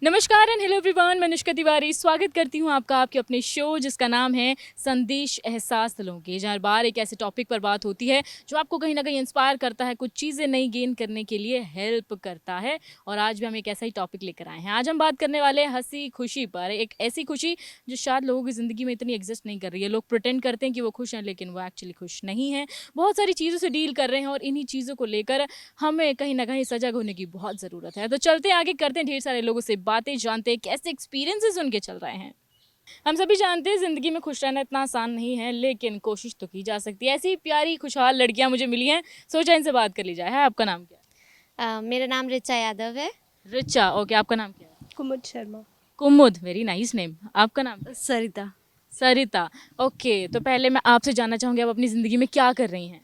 नमस्कार and hello everyone, मैं अनुष्का तिवारी स्वागत करती हूँ आपका आपके अपने शो जिसका नाम है संदेश एहसास दिलों के, जहाँ हर बार एक ऐसे टॉपिक पर बात होती है जो आपको कहीं ना कहीं इंस्पायर करता है, कुछ चीज़ें नई गेन करने के लिए हेल्प करता है। और आज भी हम एक ऐसा ही टॉपिक लेकर आए हैं। आज हम बात करने वाले हैं हंसी खुशी पर, एक ऐसी खुशी जो शायद लोगों की ज़िंदगी में इतनी एग्जिस्ट नहीं कर रही है। लोग प्रिटेंड करते हैं कि वो खुश हैं लेकिन वो एक्चुअली खुश नहीं हैं, बहुत सारी चीज़ों से डील कर रहे हैं और इन्हीं चीज़ों को लेकर हमें कहीं ना कहीं सजग होने की बहुत ज़रूरत है। तो चलते हैं आगे, करते हैं ढेर सारे लोगों से बातें, जानते हैं कैसे एक्सपीरियंसेस उनके चल रहे हैं। हम सभी जानते हैं ज़िंदगी में खुश रहना इतना आसान नहीं है, लेकिन कोशिश तो की जा सकती है। ऐसी प्यारी खुशहाल लड़कियां मुझे मिली हैं, सोचा इनसे बात कर ली जाए। है आपका नाम क्या मेरा नाम ऋचा यादव है। है? रिचा। ओके, आपका नाम क्या है? कुमुद शर्मा। कुमुद, वेरी नाइस नेम। आपका नाम? सरिता। सरिता। ओके, तो पहले मैं आपसे जानना चाहूँगी आप अपनी ज़िंदगी में क्या कर रही हैं?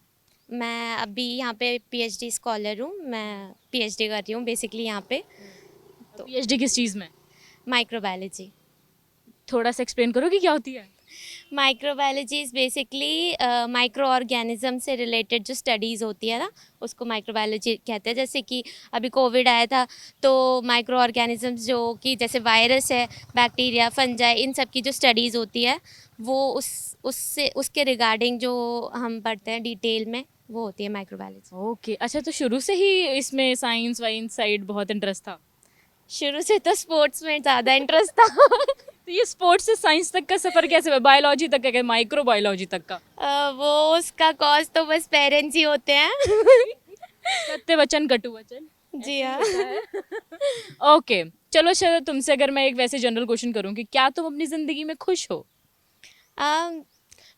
मैं अभी यहाँ पे पीएचडी स्कॉलर हूँ। मैं पीएचडी कर रही हूँ बेसिकली यहाँ पे पीएचडी किस चीज़ में? माइक्रोबायोलॉजी। थोड़ा सा एक्सप्लेन करोगी क्या होती है? Microbiology is basically micro organism से रिलेटेड जो स्टडीज़ होती है ना, उसको माइक्रोबायोलॉजी कहते हैं। जैसे कि अभी कोविड आया था तो माइक्रो ऑर्गेनिजम्स जो कि जैसे वायरस है, बैक्टीरिया, फंजाई, इन सब की जो स्टडीज़ होती है वो उससे उसके रिगार्डिंग जो हम पढ़ते हैं डिटेल में, वो होती है माइक्रोबायोलॉजी। ओके, अच्छा, तो शुरू से ही इसमें साइंस वाइंस साइड बहुत इंटरेस्ट था? शुरू से तो स्पोर्ट्स में ज़्यादा इंटरेस्ट था। तो ये स्पोर्ट्स से साइंस तक का सफर कैसे हुआ, बायोलॉजी तक का, माइक्रो बायोलॉजी तक का? वो उसका कॉज तो बस पेरेंट्स ही होते हैं। सत्य वचन कटु वचन। जी हाँ। ओके, चलो चलो, तुमसे अगर मैं एक वैसे जनरल क्वेश्चन करूँ कि क्या तुम अपनी जिंदगी में खुश हो?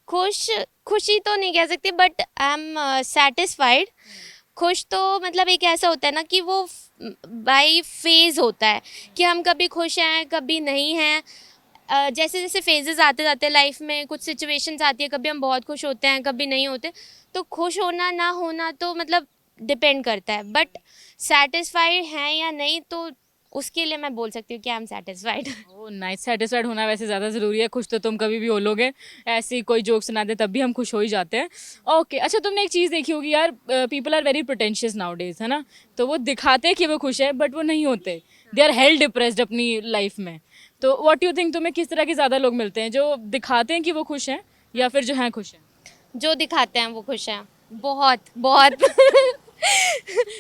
खुशी तो नहीं कह सकती, बट आई एम सेटिस्फाइड। खुश तो मतलब एक ऐसा होता है ना कि वो बाय फेज होता है कि हम कभी खुश हैं कभी नहीं हैं। जैसे जैसे फेजेस आते जाते हैं लाइफ में, कुछ सिचुएशंस आती है, कभी हम बहुत खुश होते हैं कभी नहीं होते। तो खुश होना ना होना तो मतलब डिपेंड करता है, बट सेटिस्फाइड हैं या नहीं तो उसके लिए मैं बोल सकती हूँ कि I am satisfied. Oh nice, satisfied होना वैसे ज़्यादा ज़रूरी है। खुश तो तुम कभी भी हो लोगे, ऐसी कोई जोक सुना दे तब भी हम खुश हो ही जाते हैं। ओके, अच्छा, तुमने एक चीज़ देखी होगी यार, people are very pretentious nowadays, है ना? तो वो दिखाते हैं कि वो खुश है बट वो नहीं होते, दे आर हेल्ड डिप्रेस्ड अपनी लाइफ में। तो व्हाट यू थिंक, तुम्हें किस तरह के ज़्यादा लोग मिलते हैं, जो दिखाते हैं कि वो खुश हैं या फिर जो हैं खुश हैं? जो दिखाते हैं वो खुश हैं, बहुत बहुत।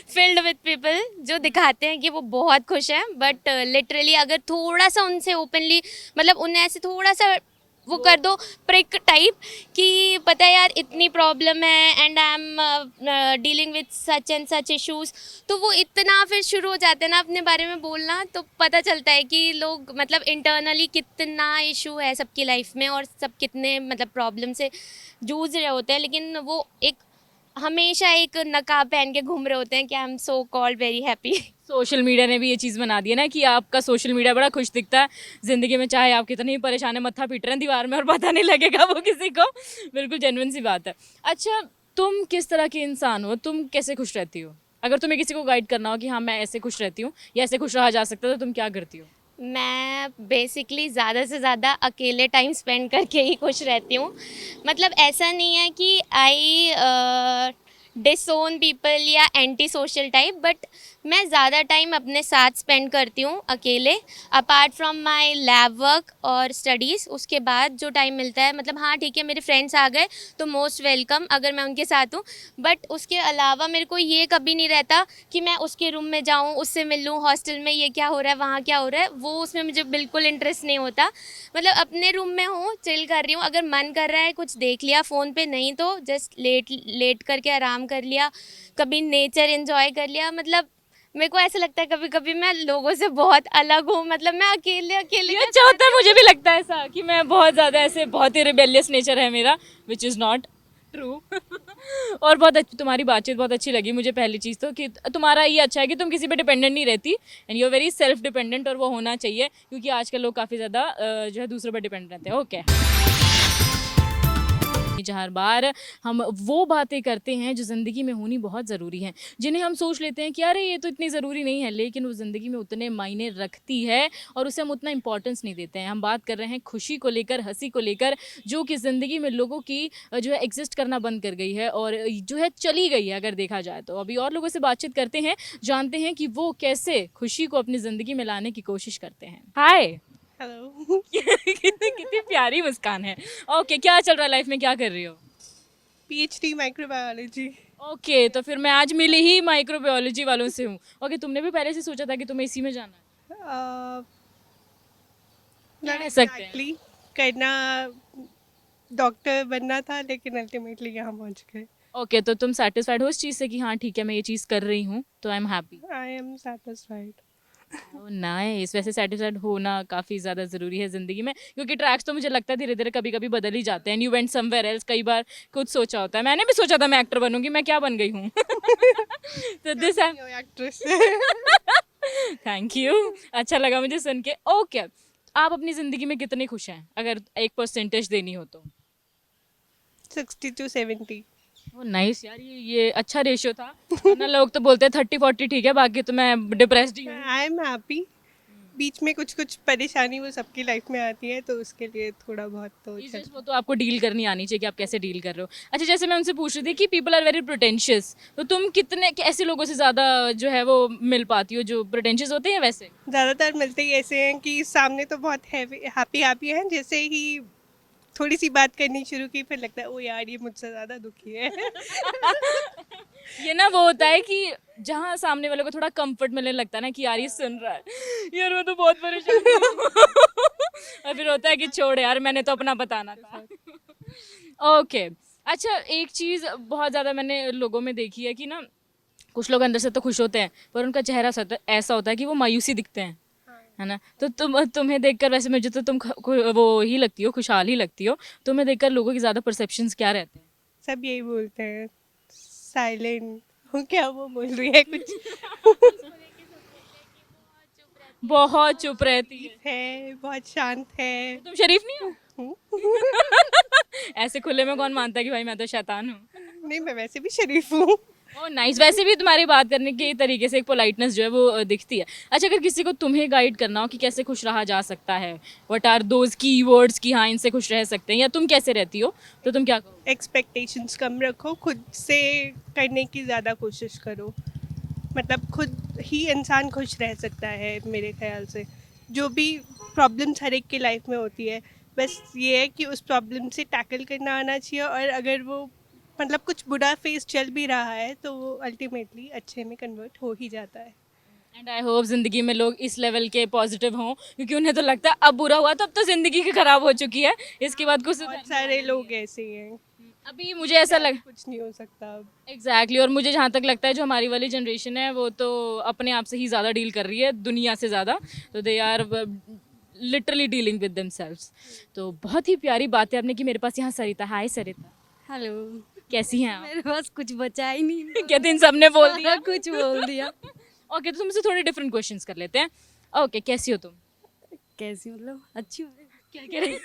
फिल्ड विद पीपल जो दिखाते हैं कि वो बहुत खुश हैं, बट लिटरली अगर थोड़ा सा उनसे ओपनली, मतलब उन्हें ऐसे थोड़ा सा वो कर दो प्रिक टाइप कि पता है यार इतनी प्रॉब्लम है and I am dealing with such and such issues, तो वो इतना फिर शुरू हो जाते हैं ना अपने बारे में बोलना, तो पता चलता है कि लोग मतलब इंटरनली कितना इशू है सबकी लाइफ में और सब कितने मतलब प्रॉब्लम से जूझ रहे होते हैं, लेकिन वो एक हमेशा एक नकाब पहन के घूम रहे होते हैं कि I am so called very happy. Social media ने भी ये चीज़ बना दी है ना कि आपका सोशल मीडिया बड़ा खुश दिखता है ज़िंदगी में, चाहे आप कितने ही परेशान है, मत्था पीट रहे हैं दीवार में और पता नहीं लगेगा वो किसी को। बिल्कुल जेन्युइन सी बात है। अच्छा, तुम किस तरह के इंसान हो, तुम कैसे खुश रहती हो? अगर तुम्हें किसी को गाइड करना हो कि हाँ मैं ऐसे खुश रहती हूँ या ऐसे खुश रहा जा सकता है, तो तुम क्या करती हो? मैं बेसिकली ज़्यादा से ज़्यादा अकेले टाइम स्पेंड करके ही खुश रहती हूँ। मतलब ऐसा नहीं है कि आई डिसोन पीपल या एंटी सोशल टाइप, बट मैं ज़्यादा टाइम अपने साथ स्पेंड करती हूँ अकेले, apart from my lab work और स्टडीज़। उसके बाद जो टाइम मिलता है, मतलब हाँ ठीक है मेरे फ्रेंड्स आ गए तो मोस्ट वेलकम अगर मैं उनके साथ हूँ, बट उसके अलावा मेरे को ये कभी नहीं रहता कि मैं उसके रूम में जाऊँ, उससे मिल लूँ, हॉस्टल में ये क्या हो रहा है, वहाँ क्या हो रहा है, वो उसमें मुझे बिल्कुल इंटरेस्ट नहीं होता। मतलब अपने रूम में हूँ, चिल कर रही हूँ, अगर मन कर रहा है कुछ देख लिया फ़ोन पे, नहीं तो जस्ट लेट करके आराम कर लिया, कभी नेचर एंजॉय कर लिया। मतलब मेरे को ऐसा लगता है कभी कभी मैं लोगों से बहुत अलग हूँ, मतलब मैं अकेले अकेले ये अच्छा होता है, मुझे भी लगता है ऐसा कि मैं बहुत ज़्यादा ऐसे, बहुत ही रिबेलियस नेचर है मेरा, विच इज़ नॉट ट्रू। और बहुत अच्छी तुम्हारी बातचीत बहुत अच्छी लगी मुझे। पहली चीज़ तो कि तुम्हारा ये अच्छा है कि तुम किसी पे डिपेंडेंट नहीं रहती and you are very self dependent, और वो होना चाहिए क्योंकि आजकल लोग काफ़ी ज़्यादा जो है दूसरों पर डिपेंड रहते हैं। ओके, हर बार हम वो बातें करते हैं जो ज़िंदगी में होनी बहुत ज़रूरी हैं, जिन्हें हम सोच लेते हैं कि अरे ये तो इतनी ज़रूरी नहीं है, लेकिन वो ज़िंदगी में उतने मायने रखती है और उसे हम उतना इम्पोर्टेंस नहीं देते हैं। हम बात कर रहे हैं खुशी को लेकर, हंसी को लेकर, जो कि ज़िंदगी में लोगों की जो है एग्जिस्ट करना बंद कर गई है और जो है चली गई है अगर देखा जाए तो। अभी और लोगों से बातचीत करते हैं, जानते हैं कि वो कैसे खुशी को अपनी ज़िंदगी में लाने की कोशिश करते हैं। Hi hello. कितनी कितनी प्यारी मुस्कान है। ओके, क्या चल रहा है लाइफ में, क्या कर रही हो? PhD microbiology. ओके, तो फिर मैं आज मिली ही माइक्रोबायोलॉजी वालों से हूँ। ओके, तुमने भी पहले से सोचा था कि तुम्हें इसी में जाना है? कह सकते हैं। एग्जैक्टली करना, डॉक्टर बनना था, लेकिन अल्टीमेटली यहाँ पहुँच गए। ओके, तो तुम सेटिस्फाइड हो इस चीज़ से कि हाँ ठीक है मैं ये चीज़ कर रही हूँ तो I am happy? I am satisfied. Nice. वैसे सेटिस्फाइड होना काफ़ी ज़्यादा ज़रूरी है ज़िंदगी में, क्योंकि ट्रैक्स तो मुझे लगता है धीरे धीरे कभी कभी बदल ही जाते हैं। यू वेंट समवेयर एल्स, कई बार कुछ सोचा होता है। मैंने भी सोचा था मैं एक्टर बनूंगी, मैं क्या बन गई हूँ। तो दिस है। एक्ट्रेस। थैंक यू, अच्छा लगा मुझे सुन के। ओके, आप अपनी ज़िंदगी में कितने खुश हैं अगर एक परसेंटेज देनी हो तो? 60 to 70। ओ नाइस यार, ये अच्छा रेशियो था। वरना लोग तो बोलते हैं 30-40 ठीक है, बाकी तो मैं डिप्रेस्ड ही हूँ। I am happy. बीच में कुछ कुछ परेशानी वो सबकी लाइफ में आती है, तो उसके लिए थोड़ा बहुत तो Issues वो तो आपको डील करनी आनी चाहिए कि आप कैसे डील कर रहे हो। अच्छा, जैसे मैं उनसे पूछ रही थी कि पीपल आर वेरी प्रिटेंशियस, तो तुम कितने ऐसे लोगों से ज़्यादा जो है वो मिल पाती हो जो प्रिटेंशियस होते हैं वैसे? ज़्यादातर मिलते ही ऐसे हैं कि सामने तो बहुत हैप्पी हैप्पी हैं, जैसे ही थोड़ी सी बात करनी शुरू की फिर लगता है ओ यार ये मुझसे ज़्यादा दुखी है। ये ना वो होता है कि जहाँ सामने वाले को थोड़ा कंफर्ट मिलने लगता है ना कि यार ये सुन रहा है, यार मैं तो बहुत परेशान हूँ। और फिर होता है कि छोड़ यार, मैंने तो अपना बताना था। ओके, अच्छा एक चीज़ बहुत ज़्यादा मैंने लोगों में देखी है कि ना कुछ लोग अंदर से तो खुश होते हैं पर उनका चेहरा ऐसा होता है कि वो मायूसी दिखते हैं, है ना? तो तुम्हें देखकर, वैसे मुझे तो तुम वो ही लगती हो, खुशहाल ही लगती हो। तुम्हें देखकर लोगों की ज़्यादा परसेप्शंस क्या रहते हैं? सब यही बोलते हैं साइलेंट हूँ, क्या वो बोल रही है कुछ। बहुत चुप रहती है बहुत शांत है। तुम शरीफ नहीं हो? हूँ। ऐसे खुले में कौन मानता है कि भाई मैं तो शैतान हूँ? नहीं, मैं वैसे भी शरीफ हूँ। ओह नाइस, वैसे भी तुम्हारी बात करने के तरीके से एक पोलाइटनेस जो है वो दिखती है। अच्छा, अगर किसी को तुम्हें गाइड करना हो कि कैसे खुश रहा जा सकता है, व्हाट आर दोज कीवर्ड्स कि हाँ इनसे खुश रह सकते हैं, या तुम कैसे रहती हो, तो तुम क्या करो? एक्सपेक्टेशंस कम रखो, खुद से करने की ज़्यादा कोशिश करो। मतलब खुद ही इंसान खुश रह सकता है मेरे ख्याल से। जो भी प्रॉब्लम्स हर एक की लाइफ में होती है, बस ये है कि उस प्रॉब्लम से टैकल करना आना चाहिए, और अगर वो मतलब कुछ बुरा फेस चल भी रहा है तो वो अल्टीमेटली अच्छे में कन्वर्ट हो ही जाता है। एंड आई होप ज़िंदगी में लोग इस लेवल के पॉजिटिव हों, क्योंकि उन्हें तो लगता है अब बुरा हुआ तो अब तो ज़िंदगी की खराब हो चुकी है, इसके बाद कुछ बहुत सारे लोग ऐसे ही हैं। अभी मुझे ऐसा लग कुछ नहीं हो सकता अब। एग्जैक्टली और मुझे जहाँ तक लगता है जो हमारी वाली जनरेशन है वो तो अपने आप से ही ज़्यादा डील कर रही है दुनिया से ज़्यादा, तो they are literally dealing with themselves. तो बहुत ही प्यारी बात है आपने कि मेरे पास यहाँ सरिता। हाय सरिता, हेलो। कैसी हैं आप? मेरे पास कुछ बचा ही नहीं। कहते इन सबने बोल दिया। सारा कुछ बोल दिया। ओके, तो तुमसे थोड़े डिफरेंट क्वेश्चंस कर लेते हैं। ओके, कैसी हो तुम? कैसी मतलब अच्छी हूँ। क्या कह रही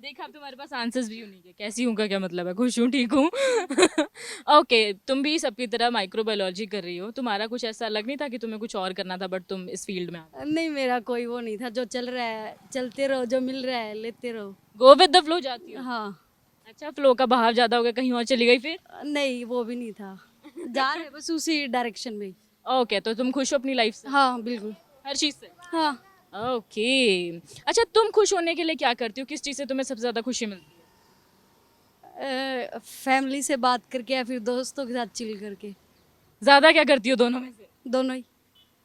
देखा, अब तुम्हारे पास आंसर्स भी उन्हीं के, कैसी हूँ का क्या मतलब है, खुश हूँ, ठीक हूँ। ओके, तुम भी सबकी तरह माइक्रोबायोलॉजी कर रही हो, तुम्हारा कुछ ऐसा अलग नहीं था कि तुम्हें कुछ और करना था बट तुम इस फील्ड में आ गए? नहीं, मेरा कोई वो नहीं था, जो चल रहा है चलते रहो, जो मिल रहा है लेते रहो। गो विद द फ्लो जाती हो? हाँ। अच्छा, फ्लो का बहाव ज्यादा हो गया, कहीं और चली गई फिर? नहीं, वो भी नहीं था, जा रहे बस उसी डायरेक्शन में। ओके, तो तुम खुश हो अपनी लाइफ से? हाँ बिल्कुल। हर चीज से? हाँ। ओके, अच्छा तुम खुश होने के लिए क्या करती हो, किस चीज़ से तुम्हें सबसे ज़्यादा खुशी मिलती है? फैमिली से बात करके या फिर दोस्तों के साथ चिल करके। ज़्यादा क्या करती हो दोनों में से? दोनों ही।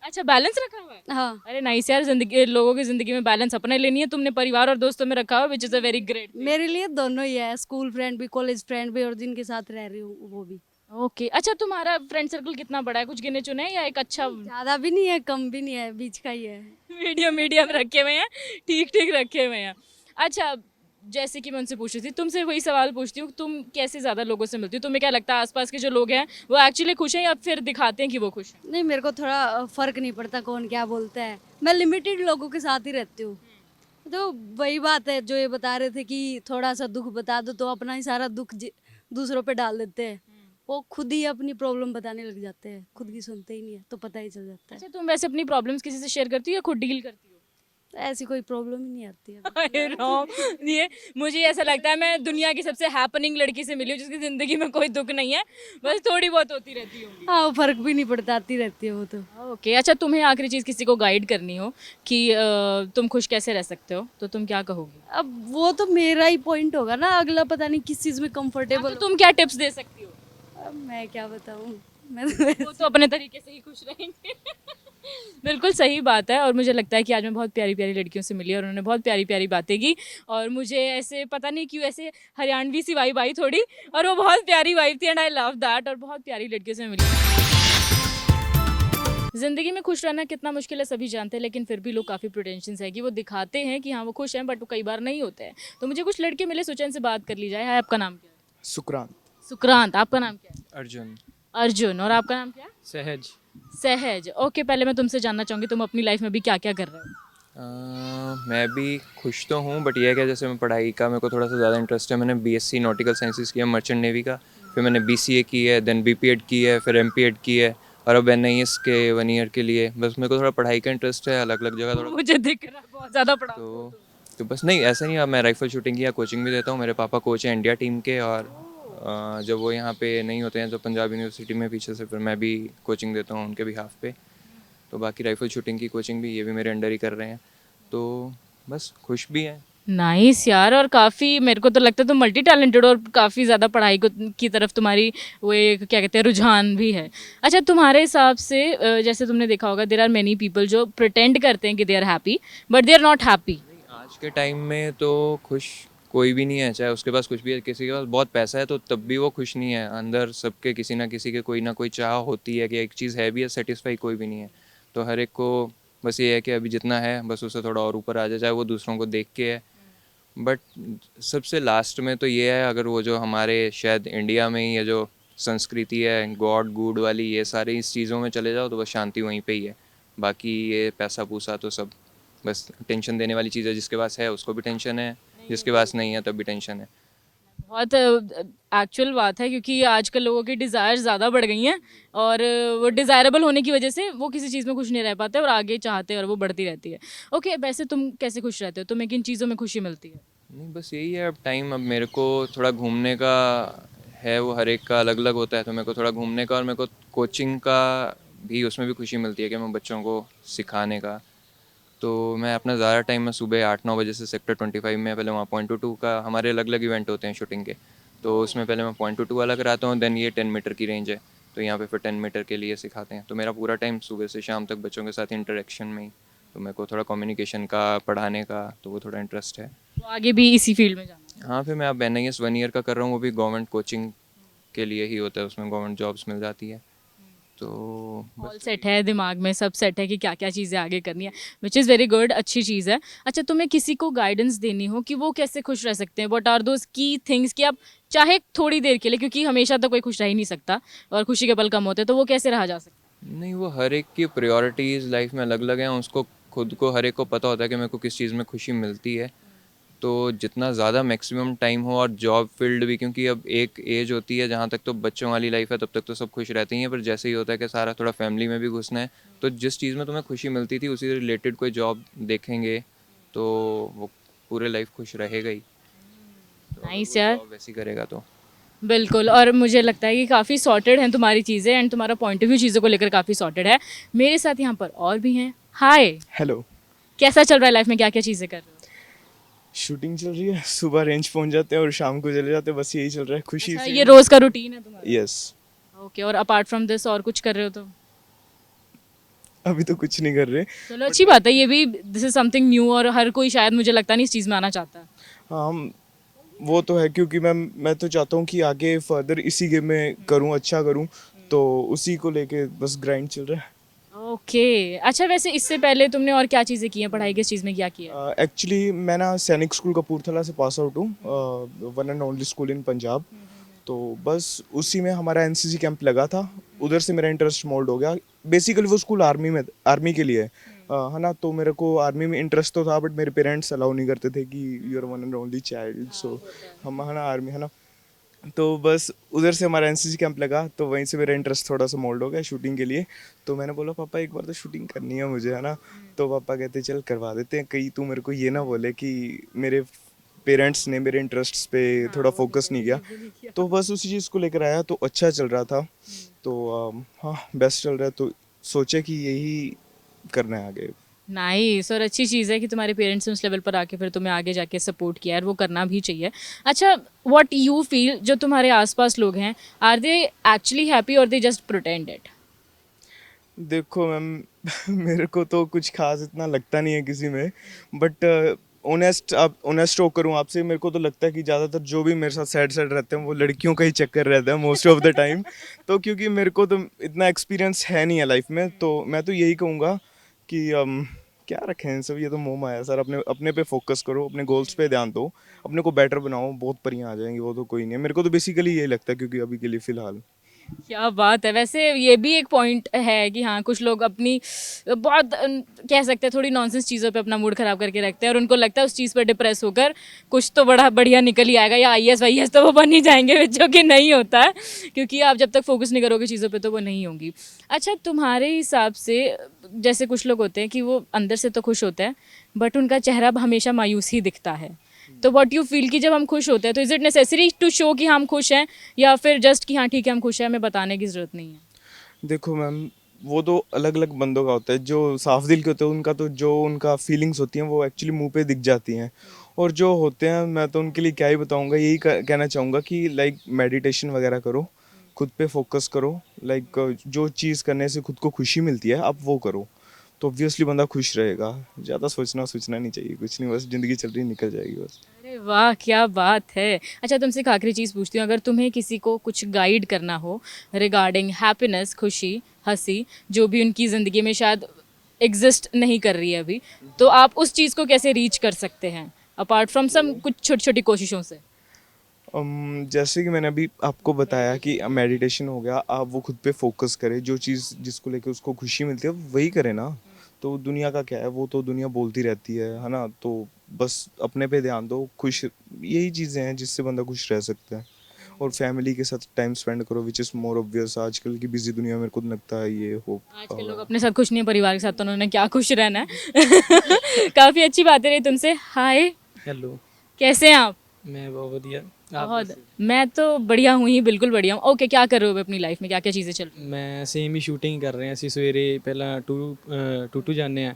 अच्छा, बैलेंस रखा हुआ है? हाँ। अरे नाइस यार, जिंदगी लोगों की जिंदगी में बैलेंस अपने लेनी है, तुमने परिवार और दोस्तों में रखा हुआ, which is a very great. मेरे लिए दोनों ही है, स्कूल फ्रेंड भी, कॉलेज फ्रेंड भी, और जिनके साथ रह रही हूँ वो भी। ओके, अच्छा तुम्हारा फ्रेंड सर्कल कितना बड़ा है, कुछ गिने चुने हैं या एक अच्छा ज़्यादा भी नहीं है, कम भी नहीं है, बीच का ही है। मीडियम मीडियम रखे हुए हैं, ठीक ठीक रखे हुए हैं? अच्छा, जैसे कि मैं उनसे पूछ रही थी, तुमसे वही सवाल पूछती हूँ, तुम कैसे ज़्यादा लोगों से मिलती हो, तुम्हें क्या लगता है आसपास के जो लोग हैं वो एक्चुअली खुश हैं या फिर दिखाते हैं कि वो खुश हैं? नहीं, मेरे को थोड़ा फर्क नहीं पड़ता कौन क्या बोलता है, मैं लिमिटेड लोगों के साथ ही रहती हूँ। तो वही बात है जो ये बता रहे थे कि थोड़ा सा दुख बता दो तो अपना ही सारा दुख दूसरों पे डाल देते हैं। वो खुद ही अपनी प्रॉब्लम बताने लग जाते हैं, खुद की सुनते ही नहीं है, तो पता ही चल जाता है। अच्छा, तुम वैसे अपनी प्रॉब्लम्स किसी से शेयर करती हो या खुद डील करती हो? तो ऐसी कोई प्रॉब्लम ही नहीं आती है। अरे राम, ये मुझे ऐसा लगता है मैं दुनिया की सबसे हैपनिंग लड़की से मिली हूँ जिसकी ज़िंदगी में कोई दुख नहीं है, बस थोड़ी बहुत होती रहती होंगी। हाँ, वो फर्क भी नहीं पड़ता, आती रहती है वो तो। ओके, अच्छा तुम्हें आखिरी चीज़ किसी को गाइड करनी हो कि तुम खुश कैसे रह सकते हो, तो तुम क्या कहोगी? अब वो तो मेरा ही पॉइंट होगा ना, अगला पता नहीं किस चीज़ में हाँ, कंफर्टेबल तो तुम क्या टिप्स दे सकती हो? अब मैं क्या बताऊँ, मैं तो वो तो अपने तरीके से ही खुश रहेंगे। बिल्कुल सही बात है, और मुझे लगता है कि आज मैं बहुत प्यारी प्यारी लड़कियों से मिली और उन्होंने बहुत प्यारी प्यारी बातें की, और मुझे ऐसे पता नहीं क्यों ऐसे हरियाणवी सी वाइब आई थोड़ी, और वो बहुत प्यारी वाइब थी एंड आई लव दैट, और बहुत प्यारी लड़कियों से मिली। ज़िंदगी में खुश रहना कितना मुश्किल है सभी जानते हैं, लेकिन फिर भी लोग काफ़ी प्रिटेंशंस है कि वो दिखाते हैं कि हाँ वो खुश हैं, बट वो कई बार नहीं होते हैं। तो मुझे कुछ लड़के मिले, सोचा इनसे बात कर ली जाए। हाय, आपका नाम क्या है? सुक्रांत। सुक्रांत। आपका नाम क्या है? अर्जुन। अर्जुन। और आपका नाम क्या है? सहज। सहज। ओके, पहले मैं तुमसे जानना चाहूँगी तुम अपनी लाइफ में भी क्या क्या कर रहे हो? मैं भी खुश तो हूँ, बट ये है कि जैसे मैं पढ़ाई का मेरे को थोड़ा सा ज़्यादा इंटरेस्ट है। मैंने बीएससी नॉटिकल साइंसेस किया मर्चेंट नेवी का, फिर मैंने बीसीए की है, देन बीपीएड की है, फिर एमपीएड की है, और अब एनआईएस के 1 ईयर के लिए। बस मेरे को थोड़ा पढ़ाई का इंटरेस्ट है, अलग अलग जगह थोड़ा। मुझे दिख रहा है बहुत ज़्यादा पढ़ा। तो बस नहीं, ऐसा नहीं। अब मैं राइफल शूटिंग की या कोचिंग भी देता हूँ। मेरे पापा कोच हैं इंडिया टीम के, और जब वो यहाँ पे नहीं होते हैं तो पंजाब यूनिवर्सिटी में पीछे से फिर मैं भी कोचिंग देता हूँ उनके बिहाफ पे। तो बाकी राइफल शूटिंग की कोचिंग भी ये भी मेरे अंडर ही कर रहे हैं, तो बस खुश भी हैं। नाइस यार, और काफ़ी मेरे को तो लगता है तुम मल्टी टैलेंटेड और काफ़ी ज़्यादा पढ़ाई को की तरफ तुम्हारी वो एक क्या कहते हैं रुझान भी है। अच्छा, तुम्हारे हिसाब से जैसे तुमने देखा होगा देयर आर मेनी पीपल जो प्रिटेंड करते हैं कि they are happy but they are not happy. आज के टाइम में तो खुश कोई भी नहीं है, चाहे उसके पास कुछ भी है, किसी के पास बहुत पैसा है तो तब भी वो खुश नहीं है। अंदर सबके किसी ना किसी के कोई ना कोई चाह होती है कि एक चीज़ है भी है, सेटिस्फाई कोई भी नहीं है। तो हर एक को बस ये है कि अभी जितना है बस उससे थोड़ा और ऊपर आ जाए, चाहे वो दूसरों को देख के है। बट सबसे लास्ट में तो ये है, अगर वो जो हमारे शायद इंडिया में ही ये जो संस्कृति है गॉड गुड वाली, ये सारी इस चीज़ों में चले जाओ तो बस शांति वहीं पे ही है। बाकी ये पैसा पूसा तो सब बस टेंशन देने वाली चीज़ है। जिसके पास है उसको भी टेंशन है, जिसके पास नहीं है तब भी टेंशन है। बहुत एक्चुअल बात है, क्योंकि आजकल लोगों की डिज़ायर ज़्यादा बढ़ गई हैं, और वो डिज़ायरेबल होने की वजह से वो किसी चीज़ में खुश नहीं रह पाते और आगे चाहते हैं और वो बढ़ती रहती है। ओके, वैसे तुम कैसे खुश रहते हो? तुम्हें किन चीज़ों में खुशी मिलती है? नहीं, बस यही है। अब टाइम अब मेरे को थोड़ा घूमने का है, वो हर एक का अलग अलग होता है। तो मेरे को थोड़ा घूमने का, और मेरे को कोचिंग का भी, उसमें भी खुशी मिलती है कि मैं बच्चों को सिखाने का। तो मैं अपना ज़्यादा टाइम मैं सुबह 8-9 बजे से सेक्टर 25 में, पहले वहाँ .22 का हमारे अलग अलग इवेंट होते हैं शूटिंग के, तो उसमें पहले मैं .22 वाला कराता हूँ। देन ये 10 मीटर की रेंज है, तो यहाँ पे फिर 10 मीटर के लिए सिखाते हैं। तो मेरा पूरा टाइम सुबह से शाम तक बच्चों के साथ इंटरेक्शन में ही। तो मेरे को थोड़ा कम्युनिकेशन का, पढ़ाने का तो वो थोड़ा इंटरेस्ट है। तो आगे भी इसी फील्ड में जाना है? हाँ, फिर मैं अब NIS 1 ईयर का कर रहा हूँ, वो भी गवर्नमेंट कोचिंग के लिए ही होता है, उसमें गवर्नमेंट जॉब्स मिल जाती है। तो ऑल सेट है, दिमाग में सब सेट है कि क्या क्या चीज़ें आगे करनी है, विच इज़ वेरी गुड, अच्छी चीज़ है। अच्छा, तुम्हें किसी को गाइडेंस देनी हो कि वो कैसे खुश रह सकते हैं, व्हाट आर दोज की थिंग्स कि आप चाहे थोड़ी देर के लिए, क्योंकि हमेशा तो कोई खुश रह ही नहीं सकता और खुशी के पल कम होते हैं, तो वो कैसे रहा जा सकता नहीं, वो हर एक की प्रायोरिटीज़ लाइफ में अलग अलग हैं। उसको खुद को, हर एक को पता होता है कि मेरे को किस चीज़ में खुशी मिलती है। तो जितना ज़्यादा मैक्सिमम टाइम हो, और जॉब फील्ड भी, क्योंकि अब एक एज होती है जहाँ तक तो बच्चों वाली लाइफ है तब तक तो सब खुश रहते ही हैं, पर जैसे ही होता है कि सारा थोड़ा फैमिली में भी घुसना है, तो जिस चीज़ में तुम्हें खुशी मिलती थी उसी से रिलेटेड कोई जॉब देखेंगे तो वो पूरे लाइफ खुश रहेगा ही। तो अगर नाइस वो यार। जॉब वैसी करेगा तो। बिल्कुल, और मुझे लगता है कि काफ़ी सॉर्टेड हैं तुम्हारी चीज़ें एंड तुम्हारा पॉइंट ऑफ व्यू चीज़ों को लेकर काफ़ी सॉर्टेड है। मेरे साथ यहाँ पर और भी हैं। हाय, हेलो। कैसा चल रहा है लाइफ में, क्या क्या चीज़ें कर रहे हो? शूटिंग चल रही है, सुबह रेंज पहुंच जाते हैं और शाम को चले जाते हैं, बस यही चल रहा है खुशी अच्छा, से। ये रोज़ का रूटीन है तुम्हारा? यस। ओके, और अपार्ट फ्रॉम दिस और कुछ कर रहे हो तो? अभी तो कुछ नहीं कर रहे। चलो, अच्छी बात है, ये भी दिस इज समथिंग न्यू, और हर कोई शायद मुझे लगता नहीं इस चीज़ में आना चाहता है। हाँ, वो तो है, क्योंकि मैं तो चाहता हूँ कि आगे फर्दर इसी गेम में करूँ, अच्छा करूँ, तो उसी को लेके बस ग्राइंड चल रहा है। ओके, अच्छा, वैसे इससे पहले तुमने और क्या चीज़ें की हैं, पढ़ाई किस चीज़ में क्या किया? एक्चुअली मैं ना सैनिक स्कूल कपूरथला से पास आउट हूँ, वन एंड ओनली स्कूल इन पंजाब। तो बस उसी में हमारा एनसीसी कैंप लगा था, उधर से मेरा इंटरेस्ट मोल्ड हो गया। बेसिकली वो स्कूल आर्मी के लिए है, है ना। तो मेरे को आर्मी में इंटरेस्ट तो था, बट मेरे पेरेंट्स अलाउ नहीं करते थे कि you are one and only child, so हम है ना आर्मी है ना। तो बस उधर से हमारा एनसीसी कैंप लगा, तो वहीं से मेरा इंटरेस्ट थोड़ा सा मोल्ड हो गया शूटिंग के लिए। तो मैंने बोला पापा एक बार तो शूटिंग करनी है मुझे, है ना। तो पापा कहते चल करवा देते हैं, कहीं तू मेरे को ये ना बोले कि मेरे पेरेंट्स ने मेरे इंटरेस्ट्स पे थोड़ा फोकस नहीं किया। तो बस उसी चीज़ को लेकर आया, तो अच्छा चल रहा था। तो हाँ बेस्ट चल रहा है, तो सोचे कि यही करना है आगे। नाइस, और अच्छी चीज़ है कि तुम्हारे पेरेंट्स ने उस लेवल पर आके फिर तुम्हें आगे जाके सपोर्ट किया, और वो करना भी चाहिए। अच्छा, व्हाट यू फील, जो तुम्हारे आसपास लोग हैं, आर दे एक्चुअली हैप्पी और दे जस्ट प्रिटेंड इट? देखो मैम मेरे को तो कुछ खास इतना लगता नहीं है किसी में, बट ऑनेस्ट हो करूँ आपसे, मेरे को तो लगता है कि ज़्यादातर जो भी मेरे साथ सैड सैड रहते हैं वो लड़कियों का ही चक्कर रहता है मोस्ट ऑफ द टाइम। तो क्योंकि मेरे को तो इतना एक्सपीरियंस है नहीं है लाइफ में, तो मैं तो यही कहूँगा कि क्या रखें इन सब, ये तो मोह माया सर। अपने अपने पे फोकस करो, अपने गोल्स पे ध्यान दो, अपने को बेटर बनाओ, बहुत परियां आ जाएंगी, वो तो कोई नहीं है। मेरे को तो बेसिकली यही लगता है, क्योंकि अभी के लिए फ़िलहाल। क्या बात है। वैसे ये भी एक पॉइंट है कि हाँ, कुछ लोग अपनी बहुत कह सकते हैं थोड़ी नॉनसेंस चीज़ों पे अपना मूड ख़राब करके रखते हैं, और उनको लगता है उस चीज़ पर डिप्रेस होकर कुछ तो बड़ा बढ़िया निकल ही आएगा, या आईएएस वाईएएस तो वो बन ही जाएंगे, जो कि नहीं होता है, क्योंकि आप जब तक फोकस नहीं करोगे चीज़ों पे तो वो नहीं होंगी। अच्छा, तुम्हारे हिसाब से जैसे कुछ लोग होते हैं कि वो अंदर से तो खुश होते हैं, बट उनका चेहरा हमेशा मायूस ही दिखता है, तो व्हाट यू फील कि जब हम खुश होते हैं तो is it necessary to show कि हम खुश हैं, या फिर जस्ट कि हाँ ठीक है हम खुश हैं, हमें बताने की ज़रूरत नहीं है? देखो मैम, वो तो अलग अलग बंदों का होता है। जो साफ दिल के होते हैं उनका तो जो उनका फीलिंग्स होती हैं वो एक्चुअली मुंह पे दिख जाती हैं। और जो होते हैं, मैं तो उनके लिए क्या ही बताऊंगा, यही कहना चाहूँगा कि लाइक मेडिटेशन वगैरह करो, खुद पे फोकस करो। लाइक जो चीज़ करने से खुद को खुशी मिलती है आप वो करो, तो ऑब्वियसली बंदा खुश रहेगा। ज़्यादा सोचना नहीं चाहिए, कुछ नहीं, बस ज़िंदगी चल रही निकल जाएगी बस। अरे वाह, क्या बात है। अच्छा, तुमसे एक आखिरी चीज़ पूछती हूँ, अगर तुम्हें किसी को कुछ गाइड करना हो रिगार्डिंग हैप्पीनेस, खुशी, हंसी, जो भी उनकी ज़िंदगी में शायद एग्जिस्ट नहीं कर रही है अभी, तो आप उस चीज़ को कैसे रीच कर सकते हैं अपार्ट फ्रॉम सम कुछ छोटी छोटी कोशिशों से? जैसे कि मैंने अभी आपको बताया कि मेडिटेशन हो गया, आप वो खुद पे फोकस करें, जो चीज़ जिसको लेके उसको खुशी मिलती है वही करें ना। तो दुनिया का क्या है, वो तो दुनिया बोलती रहती है ना। तो बस अपने पे ध्यान दो, खुश, यही चीज़ें हैं जिससे बंदा खुश रह सकता है। और फैमिली के साथ टाइम स्पेंड करो, विच इज़ मोर ऑब्वियस। आजकल की बिजी दुनिया में मेरे को लगता है ये हो। आजकल लोग अपने साथ खुश नहीं है, परिवार के साथ तो उन्होंने क्या खुश रहना है। काफ़ी अच्छी बातें रही तुमसे। हाय, हेलो, कैसे हैं आप? मैं बहुत बढ़िया। बहुत, मैं तो बढ़िया हूँ ही, बिल्कुल बढ़िया हूँ। ओके, क्या कर रहे हो अभी अपनी लाइफ में, क्या क्या चीज़ें चल रही मैं सेम ही ਸ਼ੂਟਿੰਗ ਕਰ ਰਹੇ ਹਾਂ ਅਸੀਂ ਸਵੇਰੇ ਪਹਿਲਾਂ ਟੂਟੂ ਜਾਂਦੇ ਆ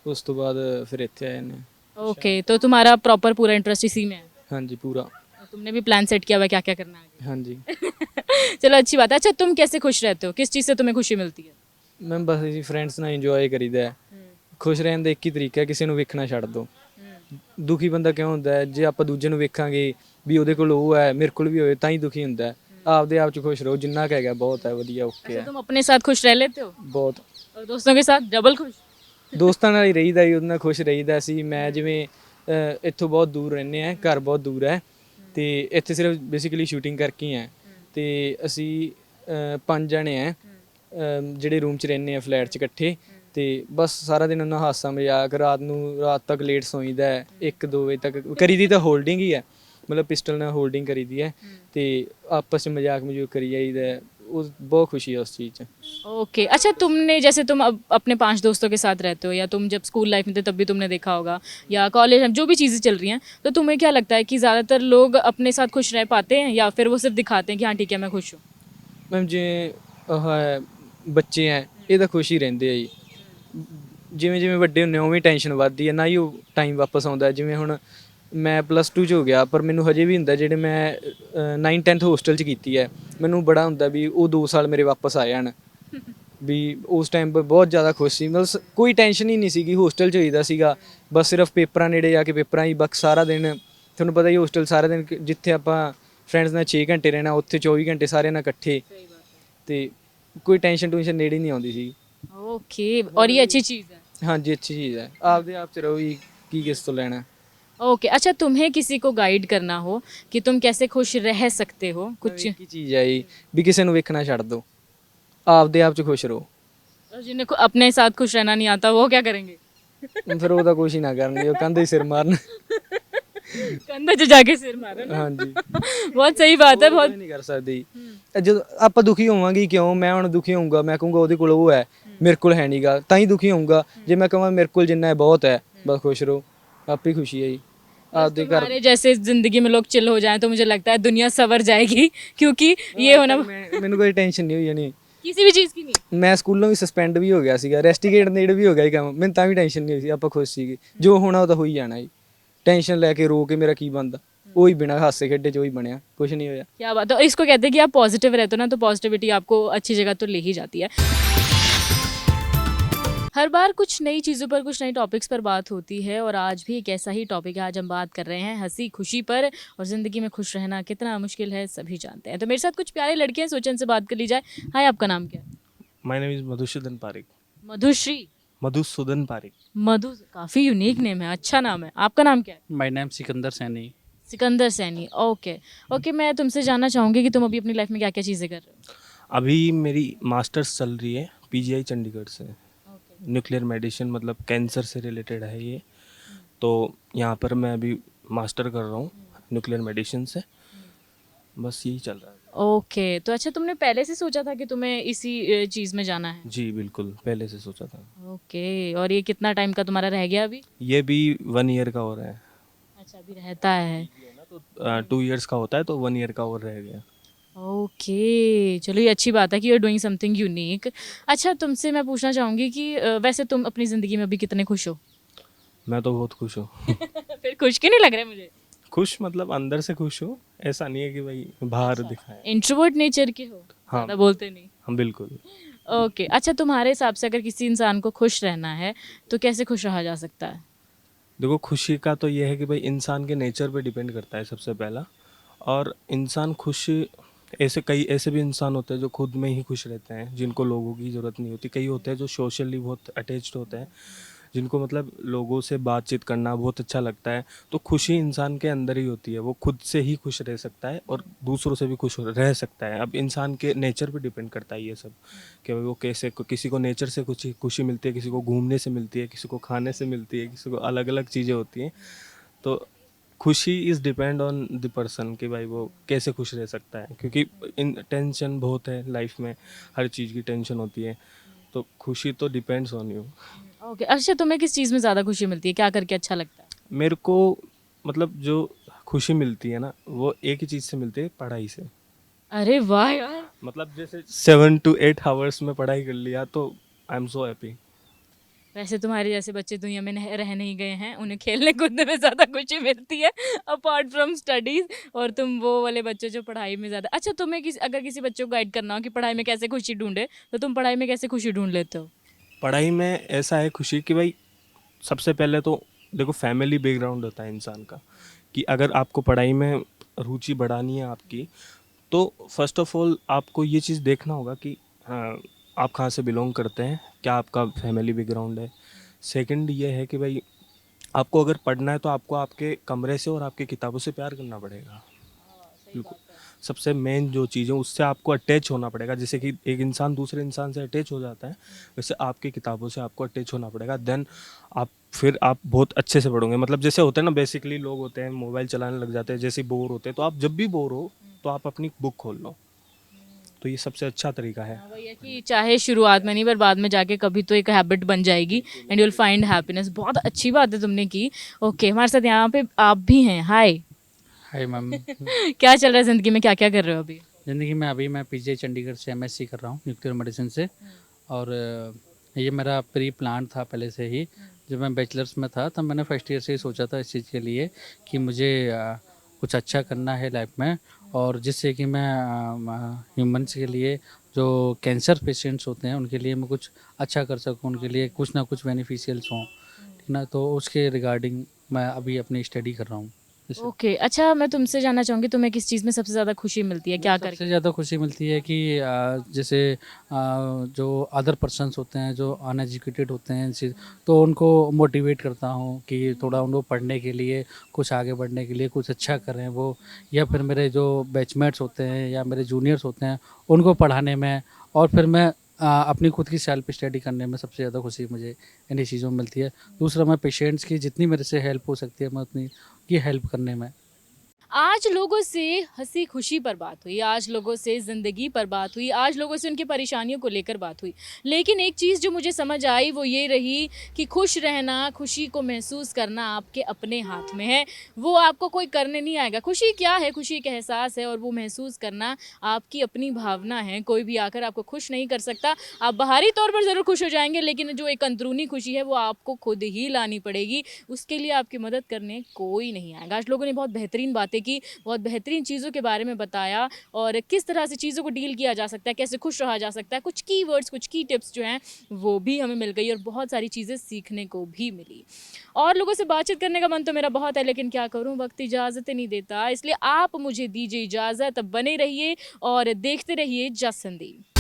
ਉਸ ਤੋਂ ਬਾਅਦ ਫਿਰ ਇੱਥੇ ਆਏ ਨੇ। हैं? ओके, तो तुम्हारा प्रॉपर पूरा इंटरेस्ट इसी में है, ਹਾਂਜੀ ਪੂਰਾ। और तुमने भी प्लान सेट किया हुआ है क्या क्या करना है ਹਾਂਜੀ आगे? चलो, अच्छी बात है। अच्छा, तुम कैसे खुश रहते हो, किस चीज़ से तुम्हें खुशी मिलती है? ਮੈਂ ਬਸ ਅਸੀਂ ਫਰੈਂਡਸ ਨਾਲ ਇੰਜੋਏ ਕਰੀਦਾ ਹੈ। ਖੁਸ਼ ਰਹਿਣ ਦਾ ਇੱਕ ਹੀ ਤਰੀਕਾ ਹੈ, ਕਿਸੇ ਨੂੰ ਵੇਖਣਾ ਛੱਡ ਦਿਓ। ਦੁਖੀ ਬੰਦਾ ਕਿਉਂ ਹੁੰਦਾ ਹੈ? ਜੇ ਆਪਾਂ ਦੂਜੇ ਨੂੰ ਵੇਖਾਂਗੇ ਵੀ ਉਹਦੇ ਕੋਲ ਉਹ ਹੈ, ਮੇਰੇ ਕੋਲ ਵੀ ਹੋਏ, ਤਾਂ ਹੀ ਦੁਖੀ ਹੁੰਦਾ ਹੈ। ਆਪਦੇ ਆਪ 'ਚ ਖੁਸ਼ ਰਹੋ, ਜਿੰਨਾ ਕੁ ਹੈਗਾ ਬਹੁਤ ਹੈ, ਵਧੀਆ, ਓਕੇ अच्छा, ਹੈ तुम अपने साथ खुश रह लेते हो ਬਹੁਤ। और दोस्तों के साथ डबल खुश? ਦੋਸਤਾਂ ਨਾਲ ਹੀ ਰਹੀਦਾ ਜੀ, ਉਹਦੇ ਨਾਲ ਖੁਸ਼ ਰਹੀਦਾ ਸੀ। ਮੈਂ ਜਿਵੇਂ ਇੱਥੋਂ ਬਹੁਤ ਦੂਰ ਰਹਿੰਦੇ ਆ, ਘਰ ਬਹੁਤ ਦੂਰ ਹੈ, ਤੇ ਇੱਥੇ ਸਿਰਫ ਬੇਸਿਕਲੀ ਸ਼ੂਟਿੰਗ ਕਰਕੇ ਹੀ ਹੈ। ਤੇ ਅਸੀਂ 5 ਜਣੇ ਆ ਜਿਹੜੇ ਰੂਮ 'ਚ ਰਹਿੰਦੇ ਆ, ਫਲੈਟ 'ਚ ਇਕੱਠੇ। ਤੇ ਬਸ ਸਾਰਾ ਦਿਨ ਉਹਨਾਂ ਹਾਸਾ ਮਜ਼ਾਕ, ਰਾਤ ਤੱਕ ਲੇਟ ਸੌਂਈਦਾ, 1-2 ਵਜੇ ਤੱਕ ਕਰੀਦੀ ਤਾਂ ਹੋਲਡਿੰਗ ਹੀ ਹੈ, ਮਤਲਬ ਪਿਸਟਲ ਨਾਲ ਹੋਲਡਿੰਗ ਕਰੀਦੀ ਹੈ, ਤੇ ਆਪਸ 'ਚ ਮਜ਼ਾਕ ਮਜ਼ੂਕ ਕਰੀ ਜਾਈਦਾ। वो बहुत खुशी है उस चीज़ से। ओके, अच्छा, तुमने जैसे तुम अब अपने 5 दोस्तों के साथ रहते हो, या तुम जब स्कूल लाइफ में थे तब भी तुमने देखा होगा, या कॉलेज में जो भी चीज़ें चल रही हैं, तो तुम्हें क्या लगता है कि ज़्यादातर लोग अपने साथ खुश रह पाते हैं, या फिर वो सिर्फ दिखाते हैं कि हाँ ठीक है मैं खुश हूँ? ਮੈਮ ਜਿਵੇਂ ਬੱਚੇ ਹੈ ਇਹ ਤਾਂ ਖੁਸ਼ ਹੀ ਰਹਿੰਦੇ ਆ ਜੀ। ਜਿਵੇਂ ਜਿਵੇਂ ਵੱਡੇ ਹੁੰਦੇ ਉਵੇਂ ਟੈਨਸ਼ਨ ਵੱਧਦੀ ਹੈ, ਨਾ ਹੀ ਉਹ ਟਾਈਮ ਵਾਪਸ ਆਉਂਦਾ। ਜਿਵੇਂ ਹੁਣ ਮੈਂ +2 'ਚ ਹੋ ਗਿਆ, ਪਰ ਮੈਨੂੰ ਹਜੇ ਵੀ ਹੁੰਦਾ, ਜਿਹੜੇ ਮੈਂ 9-10th ਹੋਸਟਲ 'ਚ ਕੀਤੀ ਹੈ, ਮੈਨੂੰ ਬੜਾ ਹੁੰਦਾ ਵੀ ਉਹ 2 ਸਾਲ ਮੇਰੇ ਵਾਪਸ ਆ ਜਾਣ। ਵੀ ਉਸ ਟਾਈਮ ਬਹੁਤ ਜ਼ਿਆਦਾ ਖੁਸ਼ ਸੀ, ਮਤਲਬ ਕੋਈ ਟੈਨਸ਼ਨ ਹੀ ਨਹੀਂ ਸੀਗੀ। ਹੋਸਟਲ 'ਚ ਹੋਈਦਾ ਸੀਗਾ ਬਸ ਸਿਰਫ ਪੇਪਰਾਂ ਨੇੜੇ ਜਾ ਕੇ ਪੇਪਰਾਂ ਹੀ ਬਸ ਸਾਰਾ ਦਿਨ। ਤੁਹਾਨੂੰ ਪਤਾ ਹੀ ਹੋਸਟਲ ਸਾਰਾ ਦਿਨ, ਜਿੱਥੇ ਆਪਾਂ ਫਰੈਂਡਸ ਨਾਲ 6 ਘੰਟੇ ਰਹਿਣਾ, ਉੱਥੇ 24 ਘੰਟੇ ਸਾਰਿਆਂ ਨਾਲ ਇਕੱਠੇ, ਤੇ ਕੋਈ ਟੈਨਸ਼ਨ ਟੂਸ਼ਨ ਨੇੜੇ ਨਹੀਂ ਆਉਂਦੀ ਸੀ। ओके, और ये अच्छी चीज़ है। ਹਾਂਜੀ ਅੱਛੀ ਚੀਜ਼ ਹੈ, ਆਪਦੇ ਆਪ 'ਚ ਰਹੋ ਜੀ, ਕੀ ਕਿਸ ਤੋਂ ਲੈਣਾ। ओके, अच्छा, तुम्हें किसी को गाइड करना हो कि तुम कैसे खुश रह सकते हो कुछ? ਇੱਕ ਹੀ ਚੀਜ਼ ਹੈ ਜੀ, ਵੀ ਕਿਸੇ ਨੂੰ ਵੇਖਣਾ ਛੱਡ ਦਿਓ, ਆਪਦੇ ਆਪ 'ਚ ਖੁਸ਼ ਰਹੋ। और जिन्हें अपने साथ खुश रहना नहीं आता वो क्या करेंगे? ਫਿਰ ਉਹ ਤਾਂ ਕੁਛ ਹੀ ਨਾ ਕਰਨਗੇ, ਉਹ ਕੰਧੇ ਹੀ ਸਿਰ ਮਾਰਨ। कंधे से जाके सिर मारो ना। ਹਾਂਜੀ बहुत सही बात है। बहुत ਨਹੀਂ ਕਰ ਸਕਦੇ ਜੀ। ਜਦੋਂ ਆਪਾਂ ਦੁਖੀ ਹੋਵਾਂਗੇ ਕਿਉਂ, ਮੈਂ ਹੁਣ ਦੁਖੀ ਹੋਊਂਗਾ, ਮੈਂ ਕਹੂੰਗਾ ਉਹਦੇ ਕੋਲ ਉਹ ਹੈ, ਮੇਰੇ ਕੋਲ ਹੈ ਨਹੀਂਗਾ, ਤਾਂ ਹੀ ਦੁਖੀ ਹੋਊਂਗਾ। ਜੇ ਮੈਂ ਕਹਾਂ ਮੇਰੇ ਕੋਲ ਜਿੰਨਾ ਹੈ ਬਹੁਤ ਹੈ, ਬਸ ਖੁਸ਼ ਰਹੋ, ਆਪੇ ਖੁਸ਼ੀ ਹੈ ਜੀ। ਆਪਦੇ ਘਰ हमारे जैसे जिंदगी में लोग चिल हो जाएं तो मुझे लगता है दुनिया सवर जाएगी, क्योंकि ये होना ਮੈਨੂੰ ਕੋਈ ਟੈਨਸ਼ਨ ਨਹੀਂ ਹੋਈ ਜਾਣੀ। किसी भी चीज़ की नहीं। ਮੈਂ ਸਕੂਲੋਂ ਵੀ ਸਸਪੈਂਡ ਵੀ ਹੋ ਗਿਆ ਸੀਗਾ, ਰੈਸਟੀਗੇਟ ਨੇੜ ਵੀ ਹੋ ਗਿਆ ਸੀ ਕੰਮ, ਮੈਨੂੰ ਤਾਂ ਵੀ ਟੈਨਸ਼ਨ ਨਹੀਂ ਹੋਈ ਸੀ, ਆਪਾਂ ਖੁਸ਼ ਸੀਗੇ। ਜੋ ਹੋਣਾ ਉਹ ਤਾਂ ਹੋ ਹੀ ਜਾਣਾ ਜੀ। ਟੈਨਸ਼ਨ ਲੈ ਕੇ ਰੋ ਕੇ ਮੇਰਾ ਕੀ ਬਣਦਾ, ਉਹੀ ਬਿਨਾਂ ਹਾਸੇ ਖੇਡੇ ਚ ਉਹੀ ਬਣਿਆ, ਕੁਝ नहीं ਹੋਇਆ। क्या बात है। और इसको कहते हैं कि आप पॉजिटिव रहते हो ना, तो पॉजिटिविटी आपको अच्छी जगह तो ले ही जाती है। हर बार कुछ नई चीज़ों पर, कुछ नई टॉपिक्स पर बात होती है, और आज भी एक ऐसा ही टॉपिक है। आज हम बात कर रहे हैं हंसी खुशी पर, और ज़िंदगी में खुश रहना कितना मुश्किल है सभी जानते हैं। तो मेरे साथ कुछ प्यारे लड़के हैं, सोचें इनसे बात कर ली जाए। हाय, आपका नाम क्या है? My name is Madhusudan Pareek. Madhushree. Madhusudan Pareek. Madhu, काफ़ी यूनिक नेम है, अच्छा नाम है। आपका नाम क्या है? My name Sikandar Saini. Sikandar Saini. Okay okay, मैं तुमसे जानना चाहूँगी कि तुम अभी अपनी लाइफ में क्या क्या चीज़ें कर रहे हो? अभी मेरी मास्टर्स चल रही है पीजीआई चंडीगढ़ से। न्यूक्लियर मेडिसिन, मतलब कैंसर से रिलेटेड है ये। तो यहाँ पर मैं अभी मास्टर कर रहा हूँ न्यूक्लियर मेडिसिन से। बस यही चल रहा है। ओके, तो अच्छा, तुमने पहले से सोचा था कि तुम्हें इसी चीज़ में जाना है? जी बिल्कुल, पहले से सोचा था। ओके, और ये कितना टाइम का तुम्हारा रह गया अभी? ये भी 1 ईयर का हो रहा है। अच्छा, अभी रहता है। तो 2 ईयर्स का होता है, तो 1 ईयर का और रह गया। ओके, चलो, ये अच्छी बात है कि you are doing something unique. अच्छा, तुमसे मैं पूछना चाहूँगी कि वैसे तुम अपनी ज़िंदगी में अभी कितने खुश हो? मैं तो बहुत खुश हूँ। फिर खुश क्यों नहीं लग रहे मुझे? खुश मतलब अंदर से खुश हूँ, ऐसा नहीं है कि भाई बाहर दिखाए। इंट्रोवर्ट नेचर के हो? हाँ। ज़्यादा बोलते नहीं? हम बिल्कुल। ओके, अच्छा, तुम्हारे हिसाब से अगर किसी इंसान को खुश रहना है तो कैसे खुश रहा जा सकता है? देखो, खुशी का तो ये है कि भाई इंसान के नेचर पे डिपेंड करता है सबसे पहला। और इंसान खुश, ऐसे कई ऐसे भी इंसान होते हैं जो खुद में ही खुश रहते हैं, जिनको लोगों की ज़रूरत नहीं होती। कई होते हैं जो सोशली बहुत अटैच्ड होते हैं, जिनको मतलब लोगों से बातचीत करना बहुत अच्छा लगता है। तो खुशी इंसान के अंदर ही होती है, वो खुद से ही खुश रह सकता है और दूसरों से भी खुश रह सकता है। अब इंसान के नेचर पे डिपेंड करता है ये सब, कि भाई वो कैसे, किसी को नेचर से कुछ खुशी मिलती है, किसी को घूमने से मिलती है, किसी को खाने से मिलती है, किसी को अलग अलग चीज़ें होती हैं। तो खुशी is depend on the person, कि भाई वो कैसे खुश रह सकता है, क्योंकि टेंशन बहुत है लाइफ में, हर चीज़ की टेंशन होती है। तो खुशी तो डिपेंड्स ऑन यू। ओके, अच्छा, तुम्हें किस चीज़ में ज़्यादा खुशी मिलती है? क्या करके अच्छा लगता है? मेरे को मतलब जो खुशी मिलती है ना, वो एक ही चीज़ से मिलती है, पढ़ाई से। अरे वाह यार! मतलब जैसे 7 to 8 आवर्स में पढ़ाई कर लिया तो आई एम सो हैप्पी। वैसे तुम्हारे जैसे बच्चे दुनिया में रह नहीं गए हैं, उन्हें खेलने कूदने में ज़्यादा खुशी मिलती है अपार्ट फ्रॉम स्टडीज़, और तुम वो वाले बच्चे जो पढ़ाई में ज़्यादा। अच्छा, तुम्हें अगर किसी बच्चे को गाइड करना हो कि पढ़ाई में कैसे खुशी ढूंढे, तो तुम पढ़ाई में कैसे खुशी ढूंढ लेते हो? पढ़ाई में ऐसा है खुशी कि भाई सबसे पहले तो देखो, फैमिली बैकग्राउंड होता है इंसान का, कि अगर आपको पढ़ाई में रुचि बढ़ानी है आपकी, तो फर्स्ट ऑफ ऑल आपको ये चीज़ देखना होगा कि हाँ, आप कहाँ से बिलोंग करते हैं, क्या आपका फैमिली बैकग्राउंड है। सेकंड ये है कि भाई आपको अगर पढ़ना है तो आपको आपके कमरे से और आपकी किताबों से प्यार करना पड़ेगा। बिल्कुल, सबसे मेन जो चीज़ है उससे आपको अटैच होना पड़ेगा। जैसे कि एक इंसान दूसरे इंसान से अटैच हो जाता है, वैसे आपकी किताबों से आपको अटैच होना पड़ेगा। देन आप बहुत अच्छे से पढ़ोगे। मतलब जैसे होते हैं ना, बेसिकली लोग होते हैं मोबाइल चलाने लग जाते हैं, जैसे बोर होते हैं, तो आप जब भी बोर हो तो आप अपनी बुक खोल लो, तो ये सबसे अच्छा तरीका है। वही है कि चाहे शुरुआत में नहीं, पर बाद में जाके कभी तो एक हैबिट बन जाएगी, and you will find happiness. बहुत अच्छी बात है तुमने की। ओके, हमारे साथ यहाँ पे आप भी हैं। हाय, हाय मैम। क्या चल रहा है ज़िंदगी में, क्या क्या कर रहे हो अभी? ज़िंदगी में अभी मैं पीजीआई चंडीगढ़ से एमएससी कर रहा हूँ न्यूक्लियर मेडिसिन से। और ये मेरा प्री प्लान था पहले से ही। जब मैं बैचलर्स में था तब मैंने फर्स्ट ईयर से ही सोचा था इस चीज़ के लिए कि मुझे कुछ अच्छा करना है लाइफ में, और जिससे कि मैं ह्यूमंस के लिए, जो कैंसर पेशेंट्स होते हैं उनके लिए मैं कुछ अच्छा कर सकूं, उनके लिए कुछ ना कुछ बेनिफिशियल्स हों, ठीक ना। तो उसके रिगार्डिंग मैं अभी अपनी स्टडी कर रहा हूँ। ओके, अच्छा, मैं तुमसे जानना चाहूँगी तुम्हें किस चीज़ में सबसे ज़्यादा खुशी मिलती है, क्या करके? सबसे ज़्यादा खुशी मिलती है कि जैसे जो अदर पर्सन्स होते हैं जो अनएजुकेटेड होते हैं, तो उनको मोटिवेट करता हूँ कि थोड़ा उनको पढ़ने के लिए, कुछ आगे बढ़ने के लिए कुछ अच्छा करें वो, या फिर मेरे जो बैचमेट्स होते हैं या मेरे जूनियर्स होते हैं उनको पढ़ाने में। और फिर मैं अपनी खुद की सेल्फ स्टडी करने में सबसे ज़्यादा खुशी मुझे इन्हीं चीज़ों में मिलती है। दूसरा, मैं पेशेंट्स की जितनी मेरे से हेल्प हो सकती है मैं उतनी की हेल्प करने में। आज लोगों से हंसी खुशी पर बात हुई, आज लोगों से ज़िंदगी पर बात हुई, आज लोगों से उनकी परेशानियों को लेकर बात हुई। लेकिन एक चीज़ जो मुझे समझ आई वो ये रही कि खुश रहना, खुशी को महसूस करना आपके अपने हाथ में है। वो आपको कोई करने नहीं आएगा। खुशी क्या है? खुशी एक एहसास है और वो महसूस करना आपकी अपनी भावना है। कोई भी आकर आपको खुश नहीं कर सकता। आप बाहरी तौर पर ज़रूर खुश हो जाएंगे, लेकिन जो एक अंदरूनी खुशी है वो आपको खुद ही लानी पड़ेगी। उसके लिए आपकी मदद करने कोई नहीं आएगा। आज लोगों ने बहुत बेहतरीन बातें की, बहुत बेहतरीन चीज़ों के बारे में बताया और किस तरह से चीज़ों को डील किया जा सकता है, कैसे खुश रहा जा सकता है। कुछ कीवर्ड्स, कुछ की टिप्स जो हैं वो भी हमें मिल गई और बहुत सारी चीज़ें सीखने को भी मिली। और लोगों से बातचीत करने का मन तो मेरा बहुत है, लेकिन क्या करूं, वक्त इजाज़त नहीं देता। इसलिए आप मुझे दीजिए इजाज़त। बने रहिए और देखते रहिए जस संदीप।